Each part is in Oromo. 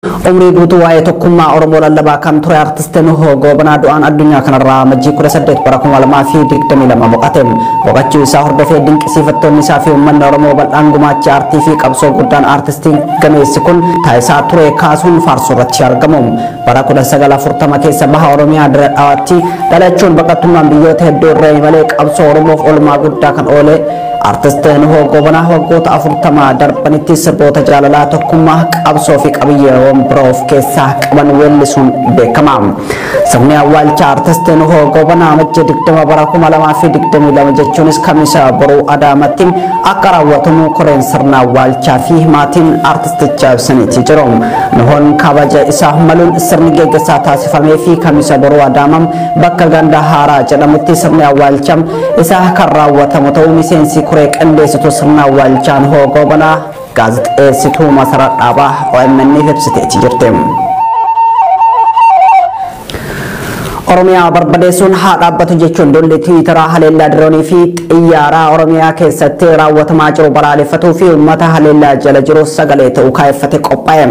umri guutuu waa'ee tokkummaa Oromoo lallabaa kan ture artistiin Nuhoo Goobanaa du'aan addunyaa kanarraa majjii 18 bara 2022 boqate. Boqachuu isaa hordofee dinqisiifattoonni isaa fi uummanni Oromoo bal'aan gumaacha aartii fi qabsoo guddaan artistiin gameessi kun taasisaa ture kaasuun faarsuu irratti argamu. Bara 1940 keessa baha Oromiyaa Dirree Dhawaatti dhalachuun baqattummaan biyyoota hedduu irraa malee qabsoo Oromoof oolmaa guddaa kan oole artistiin Nuhoo Goobanaa waggoota 40 darbanitti sirboota jaalalaa tokkummaa qabsoo fi qabiyyeewwan biroo of keessaa qaban weellisuun beekama. Sirni awwaalcha artistii Nuhoo Goobanaa majjii 20 bara 2022 jechuunis kamisa boruu Adaamaatti akka raawwatamu koreen sirna awwaalchaa fi maatiin artistichaa ibsaniiti jiru. Nuhoon kabaja isaa maluun sirni geggeessaa taasifamee fi kamisa boruu Adaamaa bakka ganda haaraa jedhamutti sirni awwaalcha isaa kan raawwatamu ta'uu miseensi koree qindeessituu sirna awwaalchaa Nuhoo Goobanaa gaazexeessituu Masaraa Dhaabaa OMN ibsiteetti jirti. Oromiyaa barbadeessuun haa dhaabbatu jechuun dolli Tiwiitaraa haleellaa diroonii fi xiyyaaraa Oromiyaa keessatti raawwatamaa jiru balaaleffatuu fi uummata haleellaa jala jiru sagalee ta'uu kaayeffate qophaa'e.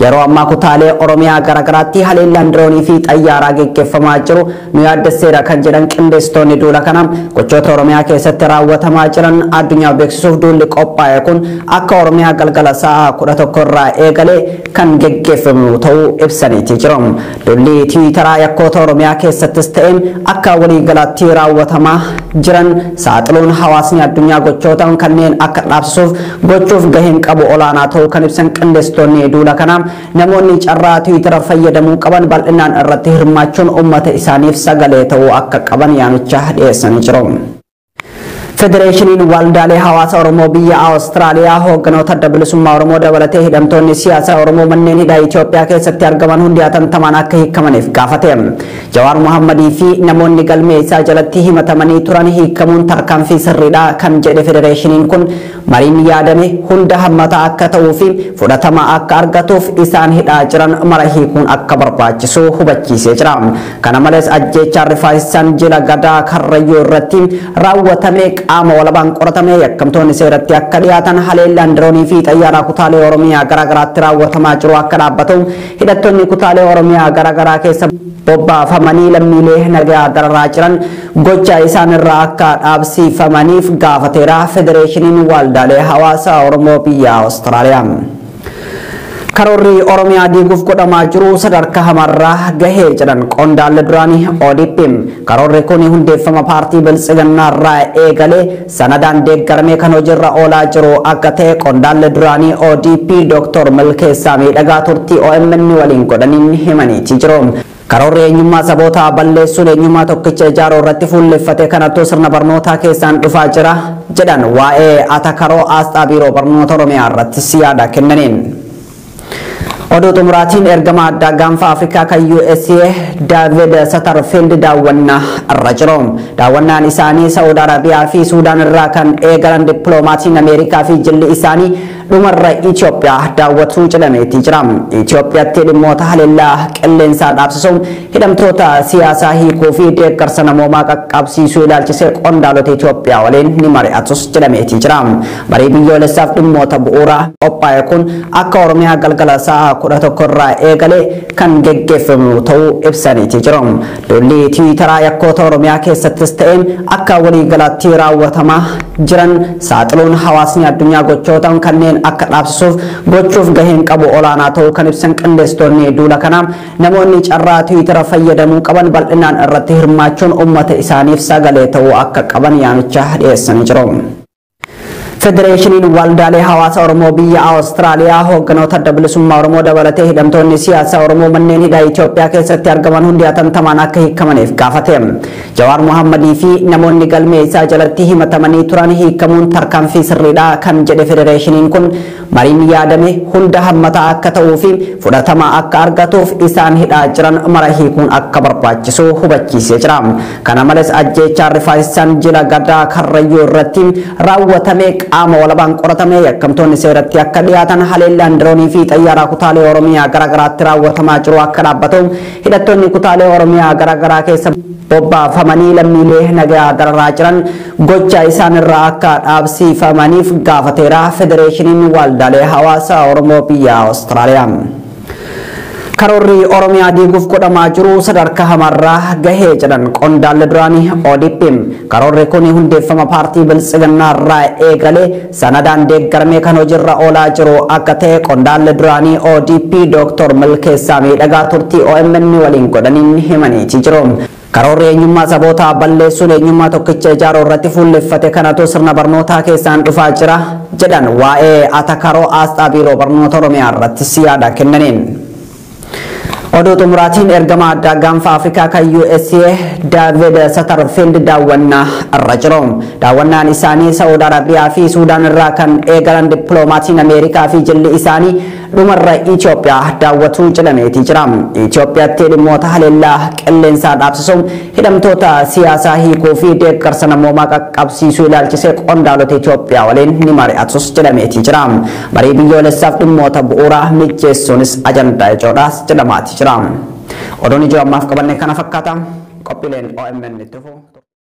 Yeroo ammaa kutaalee Oromiyaa garaagaraatti haleellaan diroonii fi xiyyaaraa geggeeffamaa jiru nu yaaddesseera kan jedhan qindeessitoonni duula kana gochoota Oromiyaa keessatti raawwatamaa jiran addunyaa beeksisuuf duulli qophaa'e kun akka Oromiyaa galgala sa'a 11 irraa eegalee kan geggeeffamu ta'uu ibsaniiti jiru. Dolli Tiwiitaraa yakkoota Oromiyaa keessattis ta'een akka walii galaatti raawwatamaa jiran saaxiluun hawaasni addunyaa gochootan kanneen akka dhaabsisuuf gochuuf gaheen qabu olaanaa ta'uu kan ibsan qindeessitoonni duula kanaa namoonni carraa Tiwiitara fayyadamuu qaban bal'inaan irratti hirmaachuun uummata isaaniif sagalee ta'uu akka qaban yaamicha dhiyeessanii jiru. Federeeshiniin waldaalee hawaasa Oromoo biyya Awustiraaliyaa hoogganoota adda bilisummaa Oromoo dabalatee hidhamtoonni siyaasaa Oromoo manneen hidhaa Itoophiyaa keessatti argaman hundi hatattamaan akka hiikamaniif gaafate. Jawaar Mohammadii fi namoonni galmee isaa jalatti himatamanii turan hiikamuun tarkaanfii sirriidha kan jedhe federeeshiniin kun mariin yaadame hunda hammataa akka ta'uu fi fudhatama akka argatuuf isaan hidhaa jiran mara hiikuun akka barbaachisu hubachiisee jira. Kana malees ajjeechaan rifaasisaan jila gadaa Karrayyuu irratti raawwatame qaama walabaan qoratamee yakkamtoonni seeratti akka dhiyaatan haleellaan diroonii fi xiyyaaraa kutaalee Oromiyaa garaagaraatti raawwatamaa jiru akka dhaabbatu hidhattoonni kutaalee Oromiyaa garaagaraa keessa bobbaafamanii lammiilee nagaa dararaa jiran gocha isaan irraa akka dhaabsifamaniif gaafateera federeeshiniin waldaalee hawaasa Oromoo biyya Awustiraaliyaa. Karoorri Oromiyaa diiguuf godhamaa jiru sadarkaa hamarraa gahee jedhan qondaalli duraanii ODP. Karoorri kun hundeeffama paartii Biltsiginnaa irraa eegalee sanadaan deeggaramee kan hojiirra oolaa jiru akka ta'e qondaalli duraanii ODP Dr. Milkeessaa Miidhagaa turtii OMN waliin godhaniin himaniiti jiru. Karoorri eenyummaa sabootaa balleessuun eenyummaa tokkicha ijaaruu irratti fuulleffate kanattuu sirna barnootaa keessaan dhufaa jira jedhan waa'ee atakaroo asxaa biiroo barnoota Oromiyaa irratti yaada kennaniin. Oduu xumuraatiin ergama addaa gaanfa Afrikaa kan USA David Satterfield daawwannaa irra jiru. Daawwannaan isaanii Saudi Arabiyaa fi Suudaan irraa kan eegalan dippiloomatiin Ameerikaa fi jilli isaanii dhumarra Itoophiyaa daawwachuu jedhameeti jira. Itoophiyaatti dhimmoota haleellaa qilleensaa dhaabsisuun hidhamtoota siyaasaa hiikuu fi deeggarsa namoomaa qaqqabsiisuu ilaalchisee qondaalota Itoophiyaa waliin ni mari'atus jedhameeti jira. Marii biyyoolessaaf dhimmoota bu'uuraa qophaa'e kun akka Oromiyaa galgala sa'a 11 irraa eegalee kan geggeeffamu ta'uu ibsaniiti jiru. Dolli Tiwiitaraa yakkoota Oromiyaa keessattis ta'een akka walii galaatti raawwatamaa jiran saaxiluun hawaasni addunyaa gochootan kanneen akka dhaabsisuuf gochuuf gaheen qabu olaanaa ta'uu kan ibsan qindeessitoonni duula kanaa namoonni carraa Tiwiitara fayyadamuu qaban bal'inaan irratti hirmaachuun uummata isaaniif sagalee ta'uu akka qaban yaamicha dhiyeessanii jiru. Federeeshiniin waldaalee hawaasa Oromoo biyya Awustiraaliyaa hoogganoota adda bilisummaa Oromoo dabalatee hidhamtoonni siyaasaa Oromoo manneen hidhaa Itoophiyaa keessatti argaman hundi hatattamaan akka hiikamaniif gaafate. Jawaar Mohammadii fi namoonni galmee isaa jalatti himatamanii turan hiikamuun tarkaanfii sirriidha kan jedhe federeeshiniin kun mariin yaadame hunda hammataa akka ta'uu fi fudhatama akka argatuuf isaan hidhaa jiran mara hiikuun akka barbaachisu hubachiisee jira. Kana malees ajjeechaan rifaasisaan jila gadaa Karrayyuu irratti raawwatame qaama walabaan qoratamee yakkamtoonni seeratti akka dhiyaatan haleellaan diroonii fi xiyyaaraa kutaalee Oromiyaa garaagaraatti raawwatamaa jiru akka dhaabbatu hidhattoonni kutaalee Oromiyaa garaagaraa keessa bobbaafamanii lammiilee nagaa dararaa jiran gocha isaan irraa akka dhaabsifamaniif gaafateera federeeshiniin waldaalee hawaasa Oromoo biyya Awustiraaliyaa. Karoorri Oromiyaa diiguuf godhamaa jiru sadarkaa hamaarraa gahee jedhan qondaalli duraanii ODP'n. Karoorri kun hundeeffama paartii Biltsiginnaa irraa eegalee sanadaan deeggaramee kan hojiirra oolaa jiru akka ta'e qondaalli duraanii ODP Dr. Milkeessaa Miidhagaa turtii OMN waliin godhaniin himaniiti jiru. Karoorri eenyummaa sabootaa balleessuun eenyummaa tokkicha ijaaruu irratti fuulleffate kanatu sirna barnootaa keessaan dhufaa jira jedhan waa'ee atakaroo asxaa biiroo barnoota Oromiyaa irratti yaada kennaniin. Oduu xumuraatiin ergama addaa gaanfa Afrikaa kan USA David Satterfield daawwannaa irra jiru. Daawwannaan isaanii Saudi Arabiyaa fi Suudaan irraa kan eegalan dippiloomatiin Ameerikaa fi jilli isaanii dhumarra Itoophiyaa daawwatuu jedhameeti jira. Itoophiyaatti dhimmoota haleellaa qilleensaa dhaabsisuun hidhamtoota siyaasaa hiikuu fi deeggarsa namoomaa qaqqabsiisuu ilaalchisee qondaalota Itoophiyaa waliin ni mari'atus jedhameeti jira. Marii biyyoolessaaf dhimmoota bu'uuraa mijeessuunis ajandaa ijoodhaas jedhamaati jira. Oduun ijoo ammaaf qabanne kana fakkaata. Qophiileen OMN itti fufu.